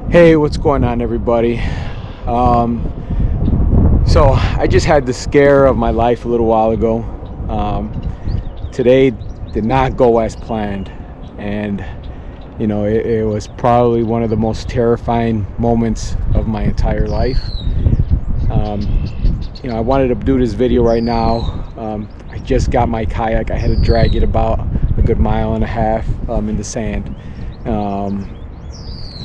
Hey, what's going on, everybody? So I just had the scare of my life a little while ago. Today did not go as planned, and it was probably one of the most terrifying moments of my entire life. I wanted to do this video right now. I just got my kayak. I had to drag it about a good 1.5 miles in the sand.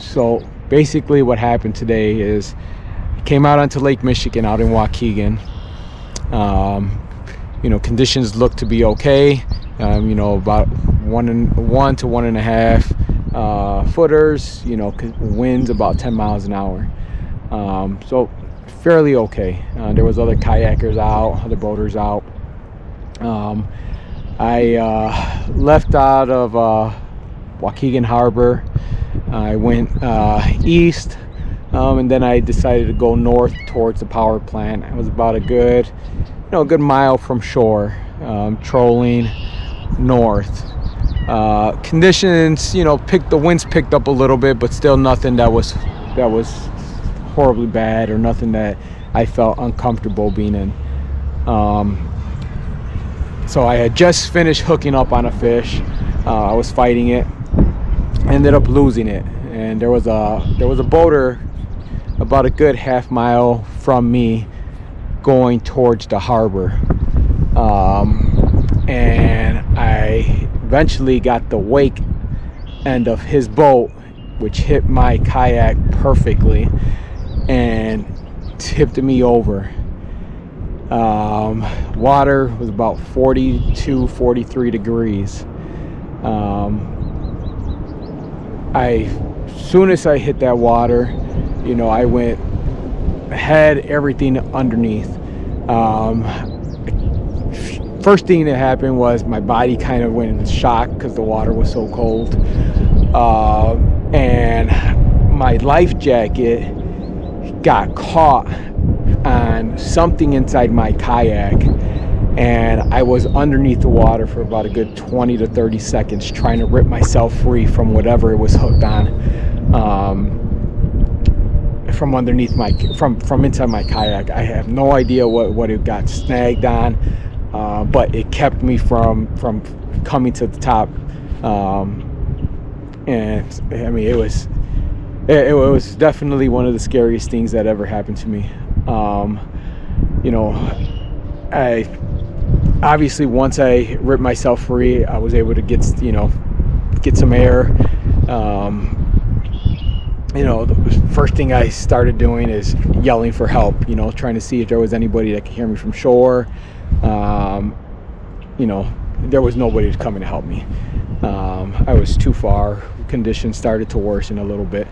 So basically what happened today is I came out onto Lake Michigan out in Waukegan. Conditions look to be okay. About 1 to 1.5 footers, winds about 10 miles an hour. So fairly okay. There was other kayakers out, other boaters out. I left out of Waukegan Harbor. I went east, and then I decided to go north towards the power plant. I was about a good mile from shore, trolling north. Conditions, the winds picked up a little bit, but still nothing that was horribly bad or nothing that I felt uncomfortable being in. So I had just finished hooking up on a fish. I was fighting it. Ended up losing it, and there was a boater about a good 1/2 mile from me going towards the harbor, and I eventually got the wake end of his boat, which hit my kayak perfectly and tipped me over. Water was about 42-43 degrees. As soon as I hit that water, I went had everything underneath. First thing that happened was my body kind of went into shock because the water was so cold, and my life jacket got caught on something inside my kayak, and I was underneath the water for about a good 20 to 30 seconds trying to rip myself free from whatever it was hooked on, from underneath from inside my kayak. I have no idea what it got snagged on, but it kept me from coming to the top. And I mean, it was definitely one of the scariest things that ever happened to me. I obviously, once I ripped myself free, I was able to get some air. The first thing I started doing is yelling for help, trying to see if there was anybody that could hear me from shore. There was nobody coming to help me. I was too far. Conditions started to worsen a little bit.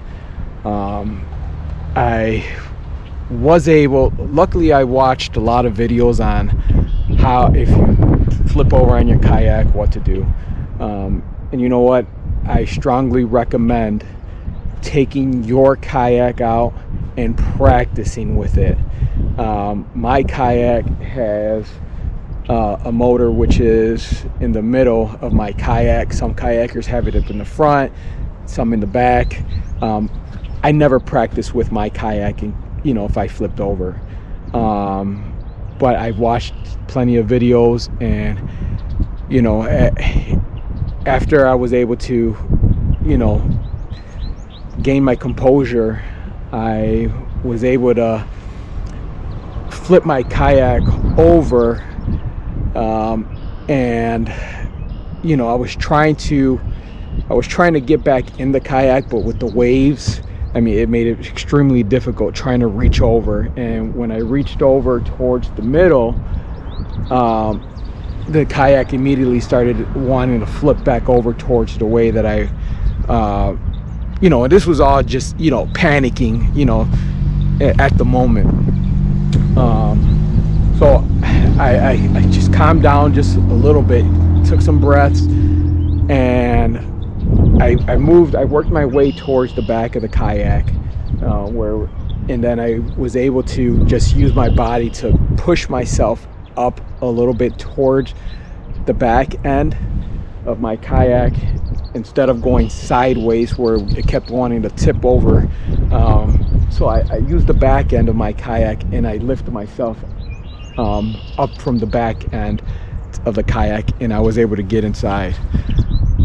Luckily I watched a lot of videos on how, if you flip over on your kayak, what to do. And you know what? I strongly recommend taking your kayak out and practicing with it. My kayak has a motor which is in the middle of my kayak. Some kayakers have it up in the front, some in the back. I never practice with my kayaking, if I flipped over. But I've watched plenty of videos, and after I was able to gain my composure, I was able to flip my kayak over, and I was trying to get back in the kayak, but with the waves, I mean, it made it extremely difficult trying to reach over. And when I reached over towards the middle, the kayak immediately started wanting to flip back over towards the way that I, and this was all just, panicking, at the moment. So I just calmed down just a little bit, took some breaths, and I worked my way towards the back of the kayak, and then I was able to just use my body to push myself up a little bit towards the back end of my kayak, instead of going sideways where it kept wanting to tip over. So I used the back end of my kayak and I lifted myself up from the back end of the kayak, and I was able to get inside.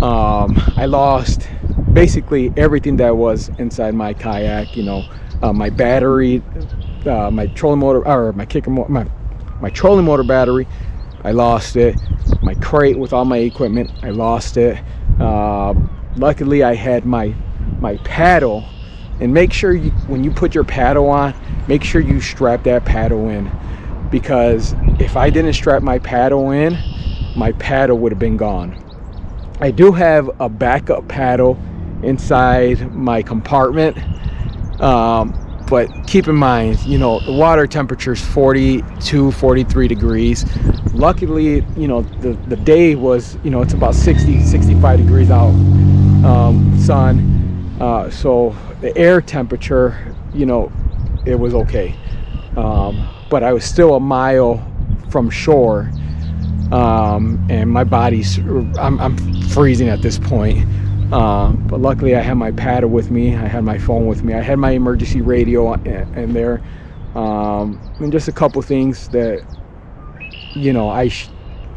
I lost basically everything that was inside my kayak, you know, my battery, my trolling motor, or my kicker motor, my trolling motor battery, I lost it. My crate with all my equipment, I lost it. Luckily I had my paddle, and make sure you, when you put your paddle on, make sure you strap that paddle in, because if I didn't strap my paddle in, my paddle would have been gone. I do have a backup paddle inside my compartment, but keep in mind, you know, the water temperature is 42, 43 degrees. Luckily, you know, the day was, you know, it's about 60, 65 degrees out, sun. So the air temperature, you know, it was okay. But I was still a mile from shore, and my body's, I'm freezing at this point. But luckily I had my paddle with me, I had my phone with me, I had my emergency radio in there, and just a couple things that, you know,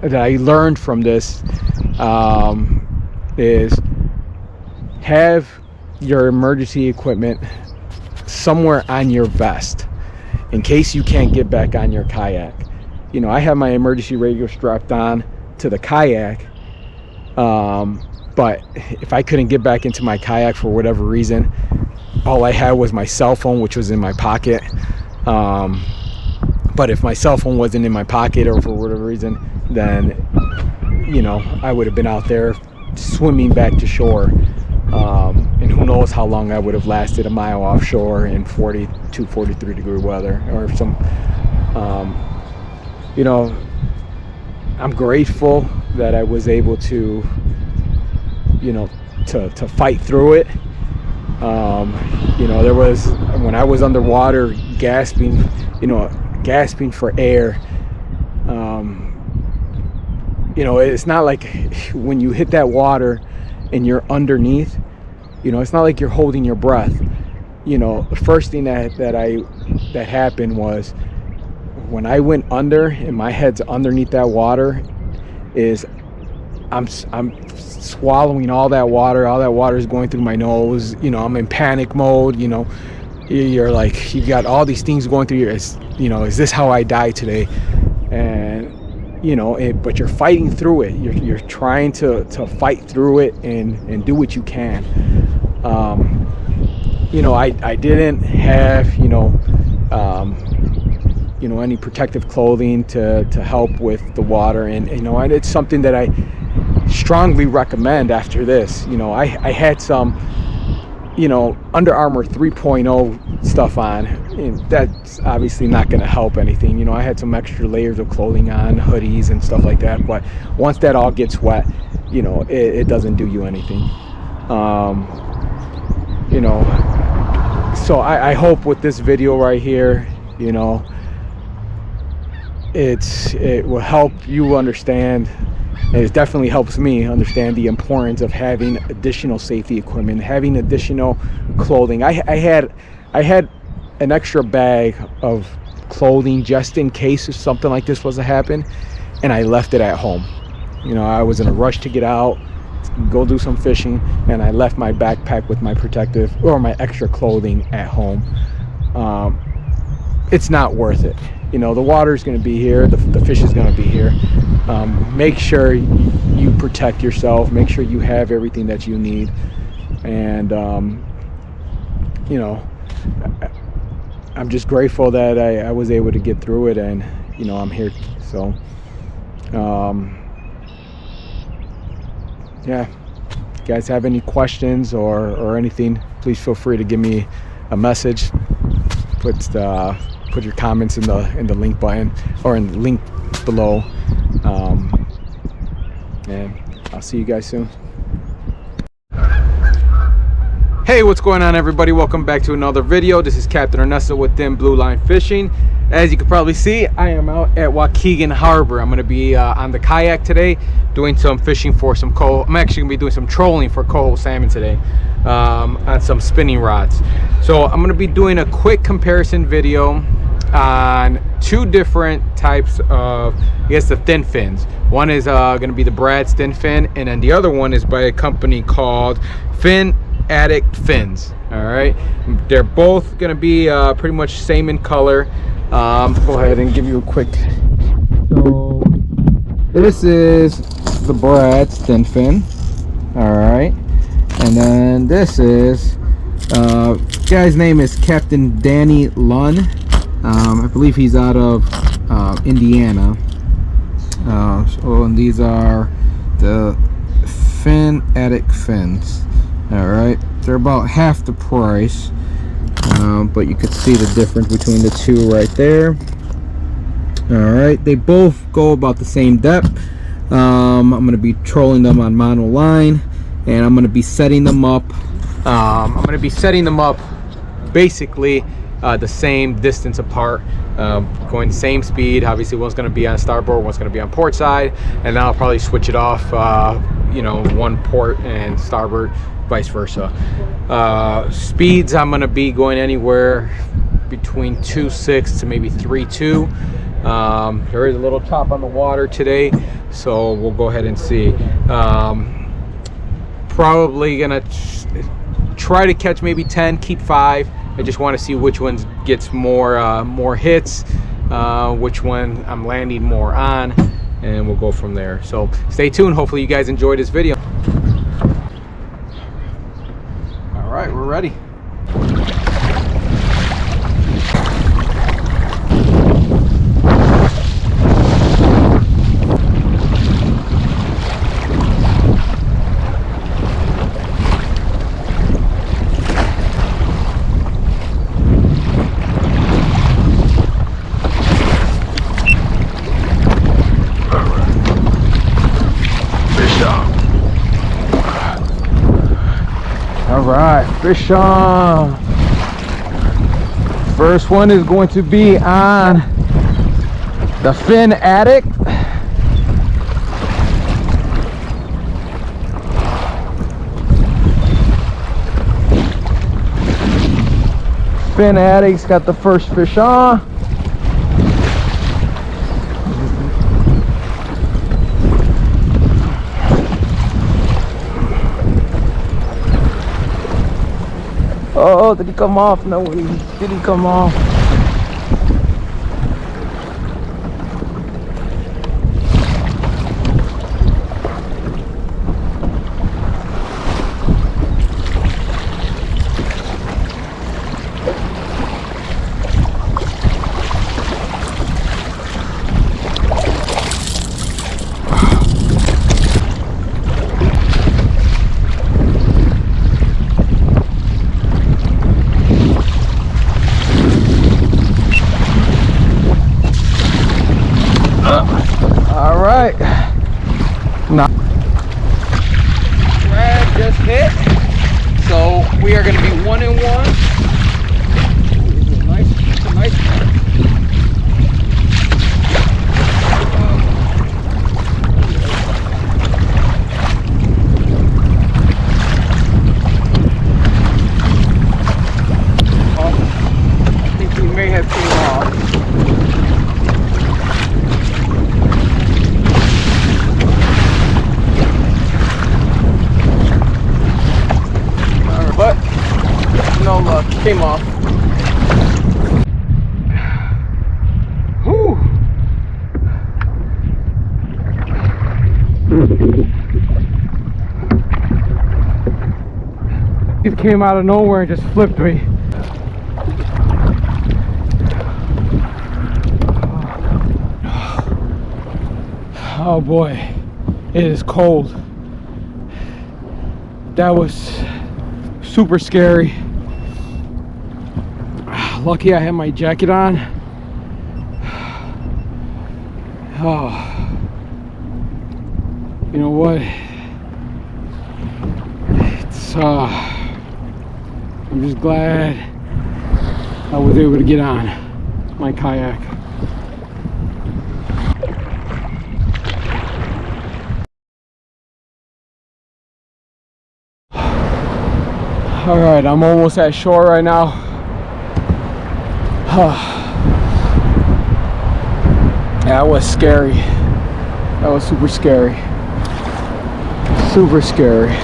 that I learned from this, is have your emergency equipment somewhere on your vest in case you can't get back on your kayak. You know, I have my emergency radio strapped on to the kayak, but if I couldn't get back into my kayak for whatever reason, all I had was my cell phone, which was in my pocket. But if my cell phone wasn't in my pocket, or for whatever reason, then, you know, I would have been out there swimming back to shore. And who knows how long I would have lasted a mile offshore in 42, 43 degree weather, or some, you know, I'm grateful that I was able to, you know, to fight through it. You know, there was, when I was underwater gasping, you know, gasping for air, you know, it's not like when you hit that water and you're underneath, you know, it's not like you're holding your breath. You know, the first thing that happened was when I went under and my head's underneath that water, is I'm swallowing all that water is going through my nose. You know, I'm in panic mode. You know, you're like, you've got all these things going through your, you know, is this how I die today? And you know, but you're fighting through it. You're trying to fight through it and do what you can. You know, I didn't have, you know, any protective clothing to help with the water, and you know, and it's something that I strongly recommend after this. You know, I had some, you know, Under Armour 3.0 stuff on, and that's obviously not going to help anything. You know, I had some extra layers of clothing on, hoodies and stuff like that, but once that all gets wet, you know, it doesn't do you anything. You know, so I hope with this video right here, you know, it will help you understand, and it definitely helps me understand the importance of having additional safety equipment, having additional clothing. I had an extra bag of clothing just in case if something like this was to happen, and I left it at home. You know, I was in a rush to get out, go do some fishing, and I left my backpack with my protective or my extra clothing at home. It's not worth it. You know, the water is going to be here, the fish is going to be here. Make sure you protect yourself, make sure you have everything that you need, and you know, I'm just grateful that I was able to get through it, and you know, I'm here. So yeah, if you guys have any questions or anything, please feel free to give me a message. Put your comments in the link button or in the link below, and I'll see you guys soon. Hey, what's going on, everybody? Welcome back to another video. This is Captain Ernesto with Thin Blue Line Fishing. As you can probably see, I am out at Waukegan Harbor. I'm going to be on the kayak today, doing some fishing for some coho. I'm actually going to be doing some trolling for coho salmon today on some spinning rods. So I'm going to be doing a quick comparison video on two different types of, I guess, the thin fins. One is going to be the Brad's thin fin, and then the other one is by a company called Fin Addict Fins. All right, they're both going to be pretty much same in color. Go ahead and give you a quick. So this is the Brad's thin fin. All right, and then this is guy's name is Captain Danny Lunn. I believe he's out of Indiana. And these are the Fin Addict fins. All right, they're about half the price, but you could see the difference between the two right there. All right, they both go about the same depth. I'm going to be trolling them on mono line, and I'm going to be setting them up. Basically the same distance apart, going the same speed. Obviously, one's going to be on starboard, one's going to be on port side, and then I'll probably switch it off, you know, one port and starboard, vice versa. Speeds, I'm going to be going anywhere between 2.6 to maybe 3.2. There is a little top on the water today, so we'll go ahead and see. Probably gonna try to catch maybe 10, keep 5. I just want to see which one gets more hits, which one I'm landing more on, and we'll go from there. So stay tuned. Hopefully you guys enjoyed this video. All right, we're ready. Alright, fish on. First one is going to be on the Fin Addict. Fin Addict's got the first fish on. Oh, did he come off? No, did he come off? All right, now Brad just hit, so we are going to be 1 and 1. It's a nice one. I think we may have came off. But no luck, came off. Whew. It came out of nowhere and just flipped me. Oh boy, it is cold. That was super scary. Lucky I had my jacket on. Oh, you know what? It's I'm just glad I was able to get on. my kayak. All right, I'm almost at shore right now. That was scary. That was super scary. Super scary.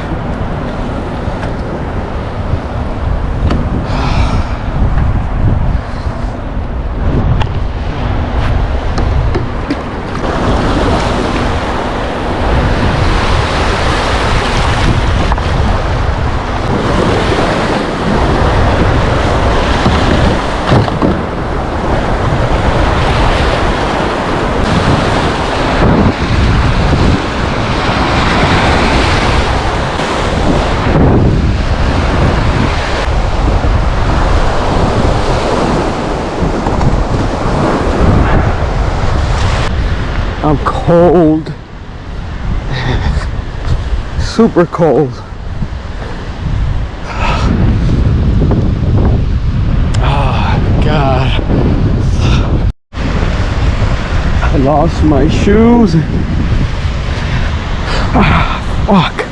I'm cold. Super cold. Oh God. I lost my shoes. Fuck.